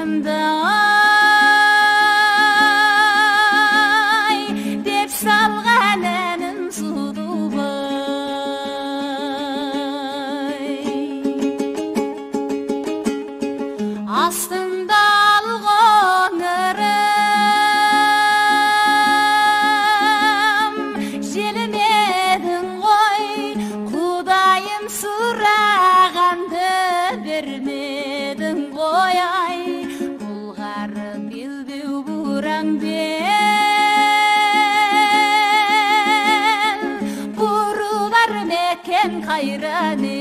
Астымда деп салған әнін Судубай. Астымда алған ырым желмедің ғой, Құдайым сұрағанды бермедің ғой ай. Бұлғары белбеу бұраң бел, бұрылар мекен қайран ел.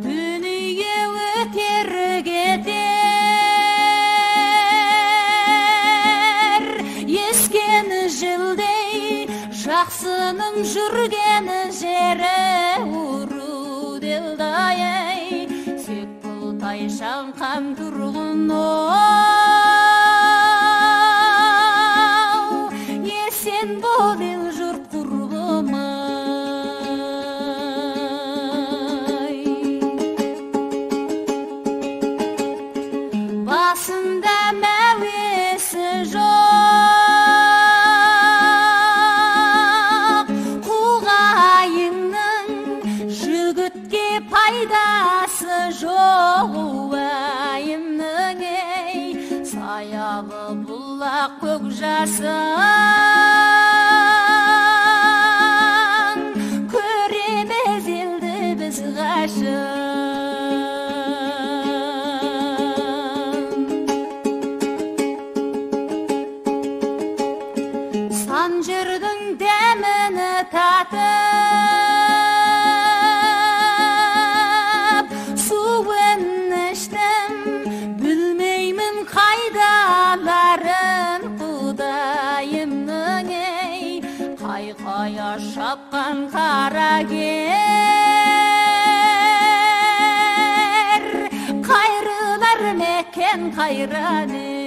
Дүние өтер кетер, ескені жылдей, жақсының жүргені жері ұру делдай. Сек бұлтай шаңқан тұрғын оу, есен бол ел жұрт құрбымай. Басында мәуесі жоқ құғайынның, жігітке пайдасы жоқ уайымның ей. Саялы бұлақ көк жасың, көремез елді біз ғашық. Сан жердің дәміні татып, суын іштім, білмеймін қайдаларын Құдайымның ей. Қайқая шапқан қарагер, қайрылар мекен қайран ел.